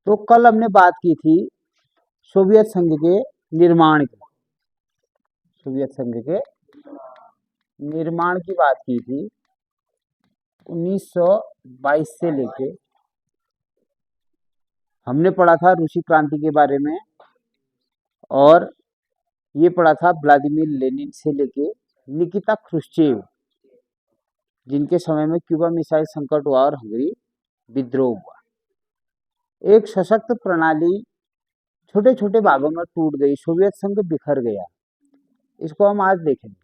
तो कल हमने बात की थी सोवियत संघ के निर्माण की, सोवियत संघ के निर्माण की बात की थी 1922 से लेके। हमने पढ़ा था रूसी क्रांति के बारे में, और ये पढ़ा था व्लादिमीर लेनिन से लेके निकिता ख्रुश्चेव, जिनके समय में क्यूबा मिसाइल संकट हुआ और हंगरी विद्रोह हुआ। एक सशक्त प्रणाली छोटे छोटे भागों में टूट गई, सोवियत संघ बिखर गया। इसको हम आज देखेंगे।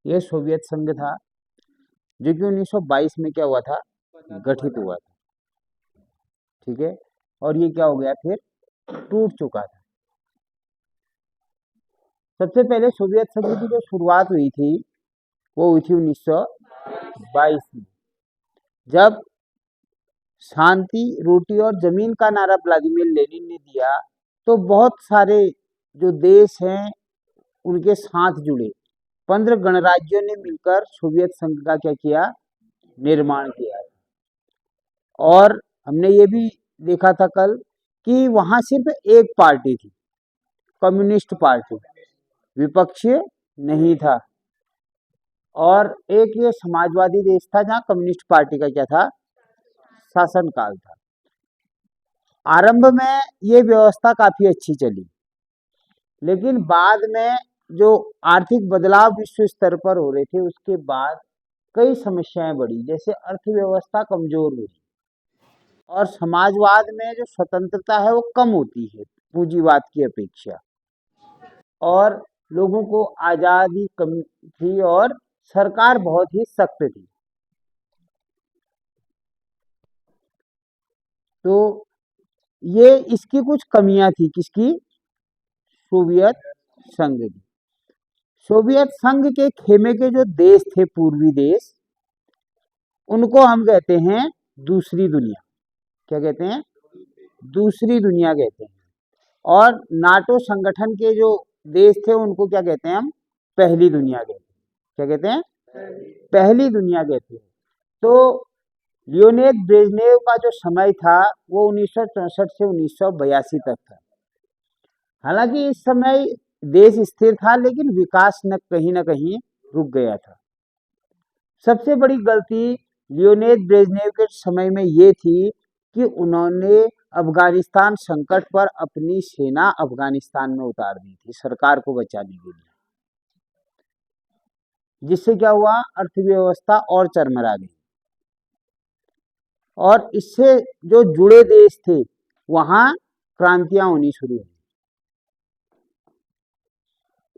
यह सोवियत संघ था जो कि 1922 में क्या हुआ था, गठित हुआ था। ठीक है, और ये क्या हो गया, फिर टूट चुका था। सबसे पहले सोवियत संघ की जो शुरुआत हुई थी वो हुई थी 1922 में, जब शांति, रोटी और जमीन का नारा व्लादिमीर लेनिन ने दिया, तो बहुत सारे जो देश हैं उनके साथ जुड़े। 15 गणराज्यों ने मिलकर सोवियत संघ का क्या किया, निर्माण किया। और हमने ये भी देखा था कल कि वहां सिर्फ एक पार्टी थी, कम्युनिस्ट पार्टी, विपक्षीय नहीं था। और एक ये समाजवादी देश था जहां कम्युनिस्ट पार्टी का क्या था, शासनकाल था। आरंभ में ये व्यवस्था काफी अच्छी चली, लेकिन बाद में जो आर्थिक बदलाव विश्व स्तर पर हो रहे थे उसके बाद कई समस्याएं बढ़ी। जैसे अर्थव्यवस्था कमजोर हुई और समाजवाद में जो स्वतंत्रता है वो कम होती है पूंजीवाद की अपेक्षा, और लोगों को आजादी कम थी और सरकार बहुत ही सख्त थी। तो ये इसकी कुछ कमियां थी, किसकी, सोवियत संघ की। सोवियत संघ के खेमे के जो देश थे, पूर्वी देश, उनको हम कहते हैं दूसरी दुनिया। क्या कहते हैं, दूसरी दुनिया कहते हैं। और नाटो संगठन के जो देश थे उनको क्या कहते हैं, हम पहली दुनिया कहते हैं। क्या कहते हैं, पहली दुनिया कहते हैं। तो लियोनिद ब्रेजनेव का जो समय था वो 1964 से 1982 तक था। हालांकि इस समय देश स्थिर था, लेकिन विकास न कहीं रुक गया था। सबसे बड़ी गलती लियोनिद ब्रेजनेव के समय में ये थी कि उन्होंने अफगानिस्तान संकट पर अपनी सेना अफगानिस्तान में उतार दी थी सरकार को बचाने के लिए, जिससे क्या हुआ, अर्थव्यवस्था और चरमरा गई। और इससे जो जुड़े देश थे वहां क्रांतियां होनी शुरू हुई।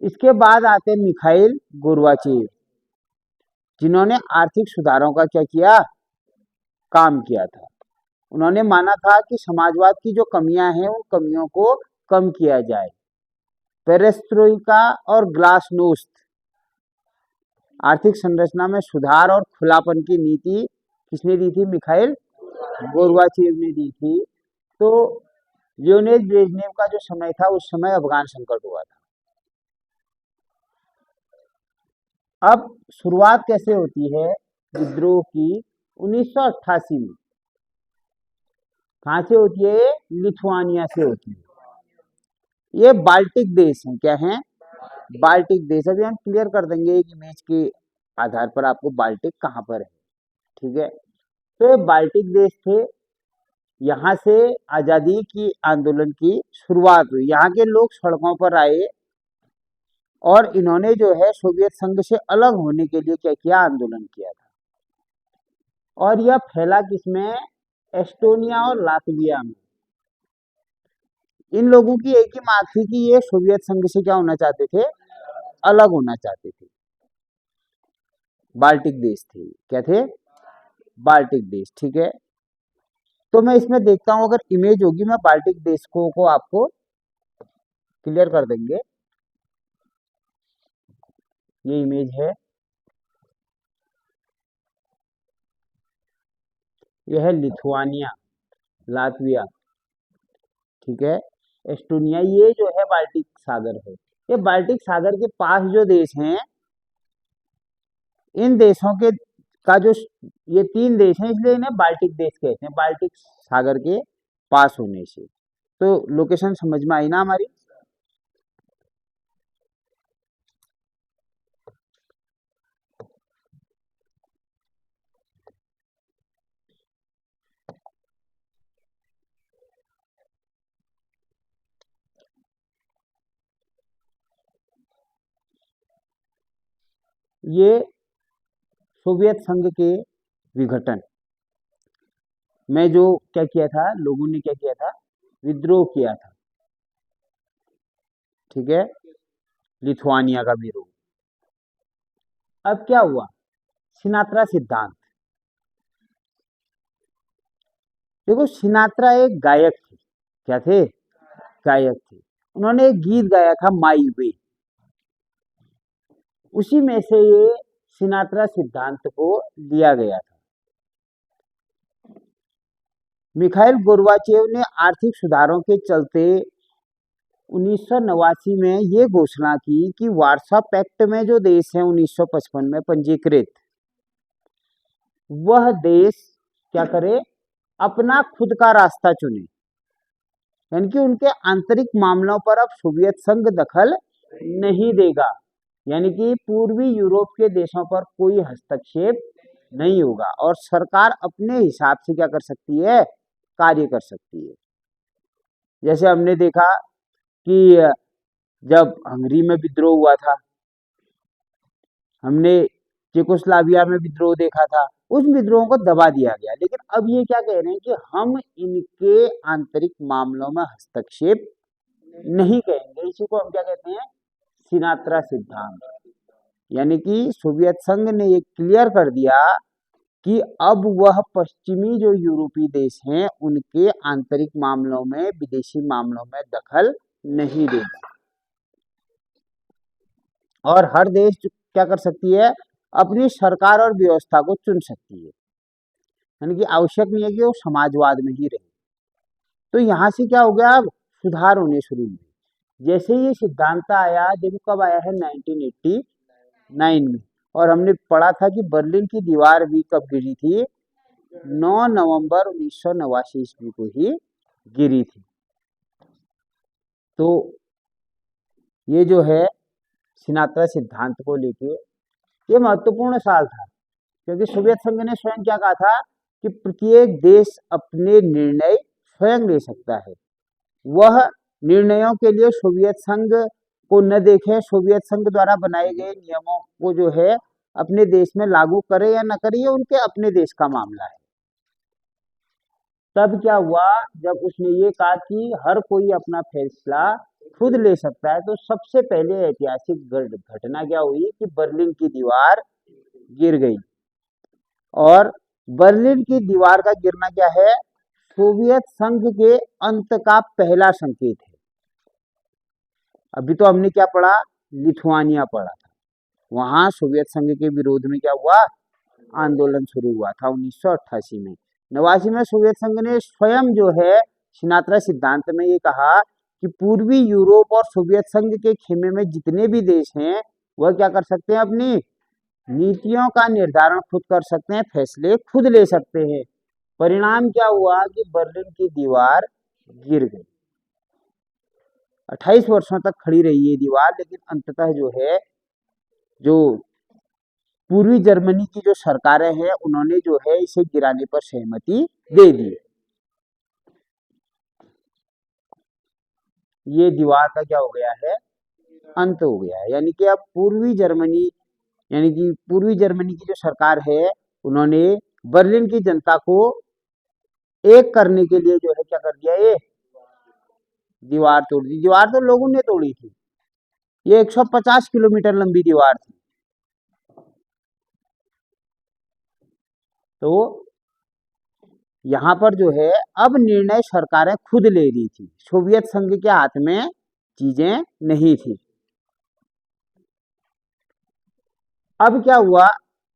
इसके बाद आते हैं मिखाइल गोर्बाचेव, जिन्होंने आर्थिक सुधारों का क्या किया, काम किया था। उन्होंने माना था कि समाजवाद की जो कमियां हैं उन कमियों को कम किया जाए। पेरेस्ट्रोइका और ग्लासनोस्त, आर्थिक संरचना में सुधार और खुलापन की नीति किसने दी थी, मिखाइल गोर्बाचेव ने दी थी। तो लियोनिद ब्रेजनेव का जो समय था उस समय अफगान संकट हुआ था। अब शुरुआत कैसे होती है विद्रोह की, 1988 में। कहां से होती है, लिथुआनिया से होती है। ये बाल्टिक देश हैं, क्या हैं, बाल्टिक देश। अभी हम क्लियर कर देंगे एक इमेज के आधार पर आपको बाल्टिक कहां पर है। ठीक है, तो ये बाल्टिक देश थे। यहाँ से आजादी की आंदोलन की शुरुआत हुई। यहाँ के लोग सड़कों पर आए और इन्होंने जो है सोवियत संघ से अलग होने के लिए क्या किया, आंदोलन किया था। और यह फैला किसमें, एस्टोनिया और लातविया में। इन लोगों की एक ही मांग थी कि ये सोवियत संघ से क्या होना चाहते थे, अलग होना चाहते थे। बाल्टिक देश थे, क्या थे, बाल्टिक देश। ठीक है, तो मैं इसमें देखता हूं, अगर इमेज होगी मैं बाल्टिक देशों को आपको क्लियर कर देंगे। ये इमेज है, यह है लिथुआनिया, लातविया, ठीक है, एस्टोनिया, ये जो है बाल्टिक सागर है। ये बाल्टिक सागर के पास जो देश हैं, इन देशों के का जो ये 3 देश हैं, इसलिए इन्हें बाल्टिक देश कहते हैं, बाल्टिक सागर के पास होने से। तो लोकेशन समझ में आई ना हमारी। ये सोवियत संघ के विघटन में जो क्या किया था, लोगों ने क्या किया था, विद्रोह किया था, ठीक है, लिथुआनिया का विरोध। अब क्या हुआ, सिनात्रा सिद्धांत। देखो, सिनात्रा एक गायक थे, क्या थे, गायक थे। उन्होंने एक गीत गाया था, माई वे, उसी में से ये सिनात्रा सिद्धांत को लिया गया था। मिखाइल गोर्बाचेव ने आर्थिक सुधारों के चलते 1989 में ये घोषणा की कि वार्सा पैक्ट में जो देश है 1955 में पंजीकृत, वह देश क्या करे, अपना खुद का रास्ता चुने, यानी कि उनके आंतरिक मामलों पर अब सोवियत संघ दखल नहीं देगा, यानी कि पूर्वी यूरोप के देशों पर कोई हस्तक्षेप नहीं होगा और सरकार अपने हिसाब से क्या कर सकती है, कार्य कर सकती है। जैसे हमने देखा कि जब हंगरी में विद्रोह हुआ था, हमने चेकोस्लाविया में विद्रोह देखा था, उस विद्रोह को दबा दिया गया। लेकिन अब ये क्या कह रहे हैं कि हम इनके आंतरिक मामलों में हस्तक्षेप नहीं करेंगे। इसी को हम क्या कहते हैं, सिनात्रा सिद्धांत। यानी कि सोवियत संघ ने ये क्लियर कर दिया कि अब वह पश्चिमी जो यूरोपीय देश हैं, उनके आंतरिक मामलों में, विदेशी मामलों में दखल नहीं देगा। और हर देश क्या कर सकती है, अपनी सरकार और व्यवस्था को चुन सकती है, यानी कि आवश्यक नहीं है कि वो समाजवाद में ही रहे। तो यहाँ से क्या हो गया, अब सुधार होने शुरू हुए। जैसे ये सिद्धांत आया, देखो कब आया है, 1989 में। और हमने पढ़ा था कि बर्लिन की दीवार भी कब गिरी थी, 9 नवंबर 1989 ईस्वी को ही गिरी थी। तो ये जो है सिनात्रा सिद्धांत को लेके ये महत्वपूर्ण साल था, क्योंकि सोवियत संघ ने स्वयं क्या कहा था कि प्रत्येक देश अपने निर्णय स्वयं ले सकता है। वह निर्णयों के लिए सोवियत संघ को न देखे, सोवियत संघ द्वारा बनाए गए नियमों को जो है अपने देश में लागू करे या न करे, ये उनके अपने देश का मामला है। तब क्या हुआ, जब उसने ये कहा कि हर कोई अपना फैसला खुद ले सकता है, तो सबसे पहले ऐतिहासिक घटना क्या हुई कि बर्लिन की दीवार गिर गई। और बर्लिन की दीवार का गिरना क्या है, सोवियत संघ के अंत का पहला संकेत है। अभी तो हमने क्या पढ़ा, लिथुआनिया पढ़ा था, वहां सोवियत संघ के विरोध में क्या हुआ, आंदोलन शुरू हुआ था 1988 में। 89 में सोवियत संघ ने स्वयं जो है सिनात्रा सिद्धांत में ये कहा कि पूर्वी यूरोप और सोवियत संघ के खेमे में जितने भी देश हैं, वह क्या कर सकते हैं, अपनी नीतियों का निर्धारण खुद कर सकते हैं, फैसले खुद ले सकते हैं। परिणाम क्या हुआ कि बर्लिन की दीवार गिर गई। 28 वर्षों तक खड़ी रही ये दीवार, लेकिन अंततः जो है, जो पूर्वी जर्मनी की जो सरकारें हैं, उन्होंने जो है इसे गिराने पर सहमति दे दी। ये दीवार का क्या हो गया है, अंत हो गया है। यानी कि अब पूर्वी जर्मनी, यानी कि पूर्वी जर्मनी की जो सरकार है, उन्होंने बर्लिन की जनता को एक करने के लिए जो है क्या कर दिया, ये दीवार तोड़ दी। दीवार तो लोगों ने तोड़ी थी, ये 150 किलोमीटर लंबी दीवार थी। तो यहाँ पर जो है अब निर्णय सरकारें खुद ले रही थी, सोवियत संघ के हाथ में चीजें नहीं थी। अब क्या हुआ,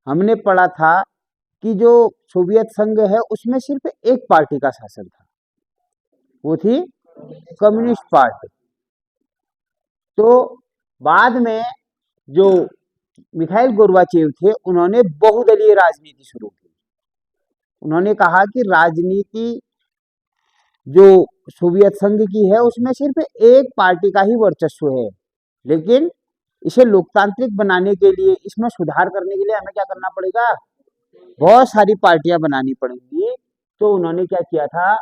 हमने पढ़ा था कि जो सोवियत संघ है उसमें सिर्फ एक पार्टी का शासन था, वो थी कम्युनिस्ट पार्टी। तो बाद में जो मिखाइल गोर्बाचेव थे उन्होंने बहुदलीय राजनीति शुरू की। उन्होंने कहा कि राजनीति जो सोवियत संघ की है उसमें सिर्फ एक पार्टी का ही वर्चस्व है, लेकिन इसे लोकतांत्रिक बनाने के लिए, इसमें सुधार करने के लिए हमें क्या करना पड़ेगा, बहुत सारी पार्टियां बनानी पड़ेंगी। तो उन्होंने क्या किया था,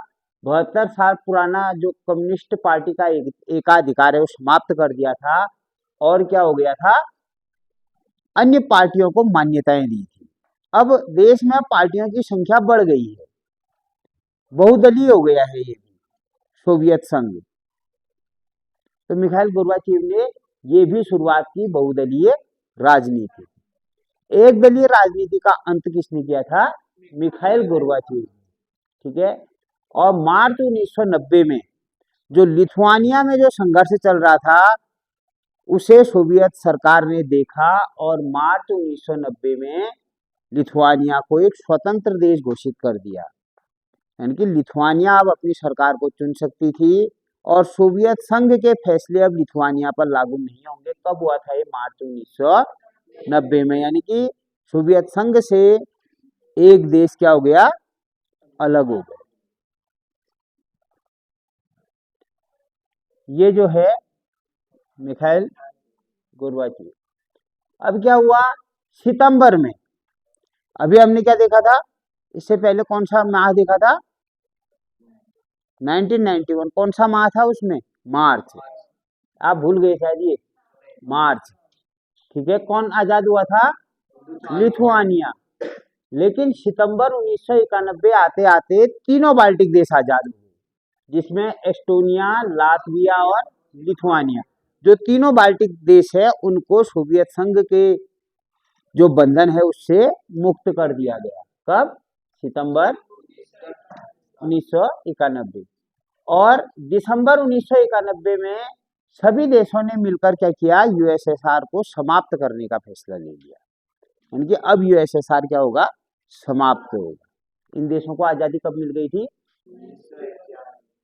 72 साल पुराना जो कम्युनिस्ट पार्टी का एकाधिकार है वो समाप्त कर दिया था, और क्या हो गया था, अन्य पार्टियों को मान्यताएं दी थी। अब देश में पार्टियों की संख्या बढ़ गई है, बहुदलीय हो गया है ये भी सोवियत संघ। तो मिखाइल गोर्बाचेव ने ये भी शुरुआत की बहुदलीय राजनीति। एक दलीय राजनीति का अंत किसने किया था, मिखाइल गोर्बाचेव। ठीक है। और मार्च 1990 में जो लिथुआनिया में जो संघर्ष चल रहा था उसे सोवियत सरकार ने देखा, और मार्च 1990 में लिथुआनिया को एक स्वतंत्र देश घोषित कर दिया। यानी कि लिथुआनिया अब अपनी सरकार को चुन सकती थी, और सोवियत संघ के फैसले अब लिथुआनिया पर लागू नहीं होंगे। कब हुआ था ये, मार्च 1990 में। यानी कि सोवियत संघ से एक देश क्या हो गया, अलग हो गया। ये जो है मिखाइल गोर्बाचेव। अब क्या हुआ, सितंबर में, अभी हमने क्या देखा था, इससे पहले कौन सा माह देखा था, 1991, कौन सा माह था उसमें, मार्च। आप भूल गए शायद, ये मार्च। ठीक है। कौन आजाद हुआ था, लिथुआनिया। लेकिन सितंबर 1991 आते आते तीनों बाल्टिक देश आजाद हुए, जिसमें एस्टोनिया, लातविया और लिथुआनिया, जो तीनों बाल्टिक देश है उनको सोवियत संघ के जो बंधन है उससे मुक्त कर दिया गया। कब, सितंबर 1991। और दिसंबर 1991 में सभी देशों ने मिलकर क्या किया, यूएसएसआर को समाप्त करने का फैसला ले लिया। यानी कि अब यूएसएसआर क्या होगा, समाप्त होगा। इन देशों को आजादी कब मिल गई थी,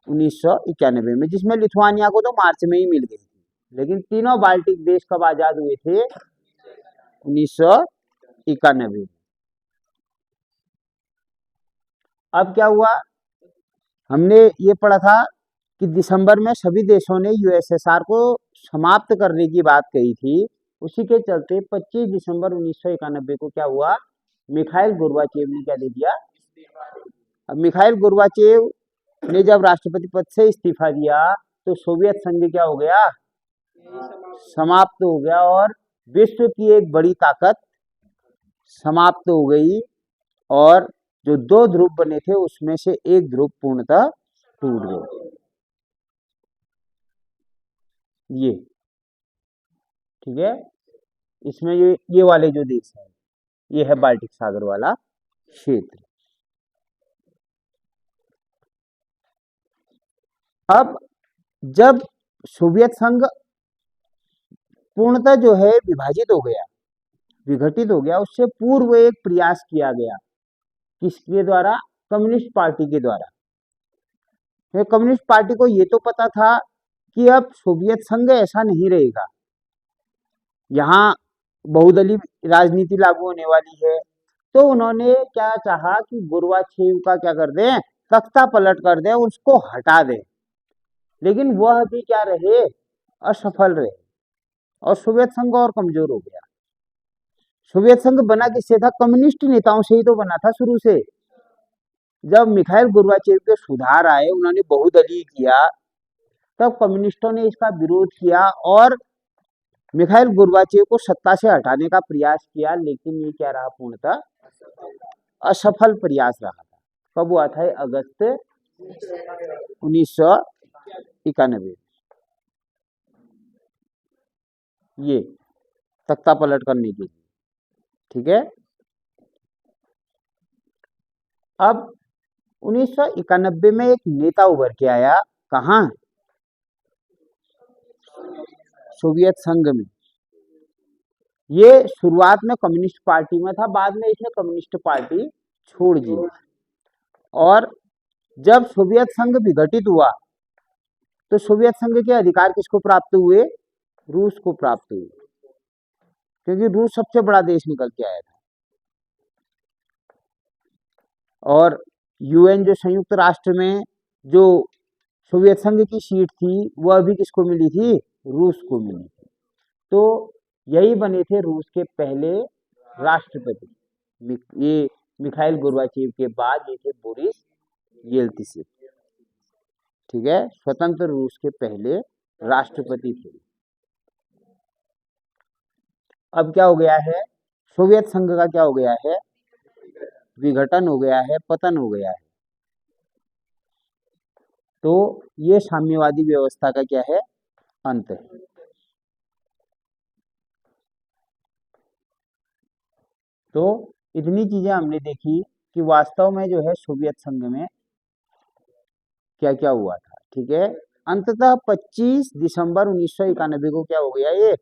1991 में, जिसमें लिथुआनिया को तो मार्च में ही मिल गई थी। लेकिन तीनों बाल्टिक देश कब आजाद हुए थे, 1991। अब क्या हुआ, हमने ये पढ़ा था कि दिसंबर में सभी देशों ने यूएसएसआर को समाप्त करने की बात कही थी। उसी के चलते 25 दिसंबर 1991 को क्या हुआ, मिखाइल गोर्बाचेव ने क्या दे दिया। अब मिखाइल गोर्बाचेव ने जब राष्ट्रपति पद से इस्तीफा दिया तो सोवियत संघ क्या हो गया, समाप्त हो गया, और विश्व की एक बड़ी ताकत समाप्त हो गई। और जो दो ध्रुव बने थे उसमें से एक ध्रुव पूर्णतः टूट गया। ये ठीक है। इसमें ये वाले जो देश है, ये है बाल्टिक सागर वाला क्षेत्र। अब जब सोवियत संघ पूर्णतः जो है विभाजित हो गया, विघटित हो गया, उससे पूर्व एक प्रयास किया गया, किसके द्वारा, कम्युनिस्ट पार्टी के द्वारा। कम्युनिस्ट पार्टी को ये तो पता था कि अब सोवियत संघ ऐसा नहीं रहेगा, यहाँ बहुदलीय राजनीति लागू होने वाली है। तो उन्होंने क्या चाहा कि गोर्बाचेव का क्या कर दें, तख्ता पलट कर दें, उसको हटा दें। लेकिन वह भी क्या रहे, असफल रहे, और सोवियत संघ और कमजोर हो गया। सोवियत संघ बना किससे था, कम्युनिस्ट नेताओं से ही तो बना था शुरू से। जब मिखाइल गोर्बाचेव के सुधार आए, उन्होंने बहुदलीय किया, तब कम्युनिस्टों ने इसका विरोध किया और मिखाइल गोर्बाचेव को सत्ता से हटाने का प्रयास किया। लेकिन ये क्या रहा, पूर्णतः असफल प्रयास रहा था। कब हुआ था, अगस्त 1991, ये तख्ता पलट करने के लिए। ठीक है। अब 1991 में एक नेता उभर के आया, कहाँ, सोवियत संघ में। ये शुरुआत में कम्युनिस्ट पार्टी में था, बाद में इसने कम्युनिस्ट पार्टी छोड़ दी। और जब सोवियत संघ विघटित हुआ तो सोवियत संघ के अधिकार किसको प्राप्त हुए? रूस को प्राप्त हुए, क्योंकि रूस सबसे बड़ा देश निकल के आया था। और यूएन जो संयुक्त राष्ट्र में जो सोवियत संघ की सीट थी वह भी किसको मिली थी? रूस को मिली थी। तो यही बने थे रूस के पहले राष्ट्रपति। ये मिखाइल गोर्बाचेव के बाद ये थे बोरिस येल्त्सिन। ठीक है, स्वतंत्र रूस के पहले राष्ट्रपति थे। अब क्या हो गया है? सोवियत संघ का क्या हो गया है? विघटन हो गया है, पतन हो गया है। तो ये साम्यवादी व्यवस्था का क्या है? अंत है। तो इतनी चीजें हमने देखी कि वास्तव में जो है सोवियत संघ में क्या क्या हुआ था। ठीक है, अंततः 25 दिसंबर 1991 को क्या हो गया? ये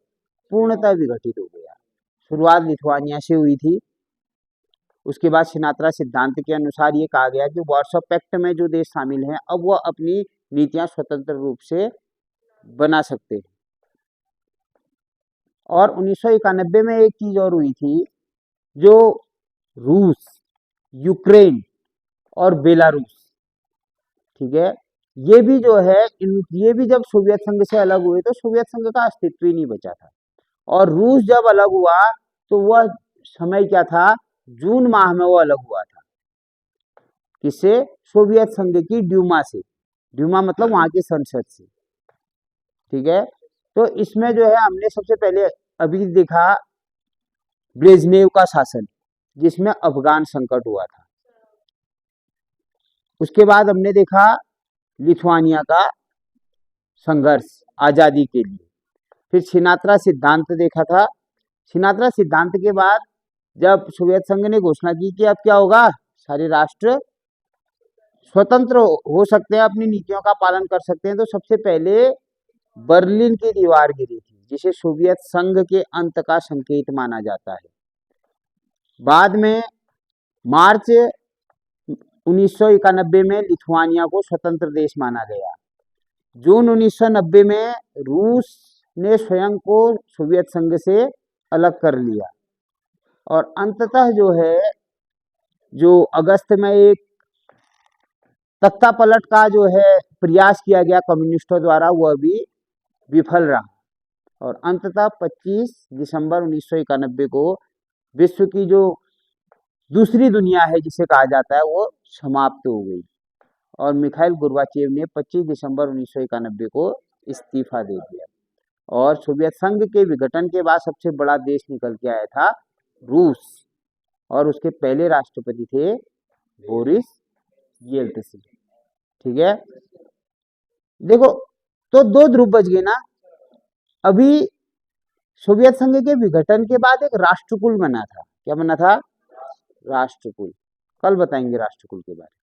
पूर्णतः विघटित हो गया। शुरुआत लिथुआनिया से हुई थी। उसके बाद सिनात्रा सिद्धांत के अनुसार ये कहा गया कि वार्सो पैक्ट में जो देश शामिल हैं अब वह अपनी नीतियां स्वतंत्र रूप से बना सकते हैं। और 1991 में एक चीज और हुई थी, जो रूस, यूक्रेन और बेलारूस, ठीक है, ये भी जो है ये भी जब सोवियत संघ से अलग हुए तो सोवियत संघ का अस्तित्व ही नहीं बचा था। और रूस जब अलग हुआ तो वह समय क्या था? जून माह में वो अलग हुआ था। किससे? सोवियत संघ की ड्यूमा से। ड्यूमा मतलब वहां की संसद से। ठीक है, तो इसमें जो है हमने सबसे पहले अभी देखा ब्रेजनेव का शासन, जिसमें अफगान संकट हुआ था। उसके बाद हमने देखा लिथुआनिया का संघर्ष आजादी के लिए। फिर सिनात्रा सिद्धांत देखा था। सिनात्रा सिद्धांत के बाद जब सोवियत संघ ने घोषणा की कि अब क्या होगा, सारे राष्ट्र स्वतंत्र हो सकते हैं, अपनी नीतियों का पालन कर सकते हैं, तो सबसे पहले बर्लिन की दीवार गिरी थी, जिसे सोवियत संघ के अंत का संकेत माना जाता है। बाद में मार्च 1991 में लिथुआनिया को स्वतंत्र देश माना गया। जून 1990 में रूस ने स्वयं को सोवियत संघ से अलग कर लिया। और अंततः जो है, जो अगस्त में एक तख्ता पलट का जो है प्रयास किया गया कम्युनिस्टों द्वारा, वह भी विफल रहा। और अंततः 25 दिसंबर 1991 को विश्व की जो दूसरी दुनिया है जिसे कहा जाता है, वो समाप्त हो गई। और मिखाइल गोर्बाचेव ने 25 दिसंबर 1991 को इस्तीफा दे दिया। और सोवियत संघ के विघटन के बाद सबसे बड़ा देश निकल के आया था रूस, और उसके पहले राष्ट्रपति थे बोरिस येल्त्सिन। ठीक है, देखो, तो दो ध्रुव बच गए ना। अभी सोवियत संघ के विघटन के बाद एक राष्ट्रकुल बना था। क्या बना था? राष्ट्रकुल। कल बताएंगे राष्ट्रकुल के बारे में।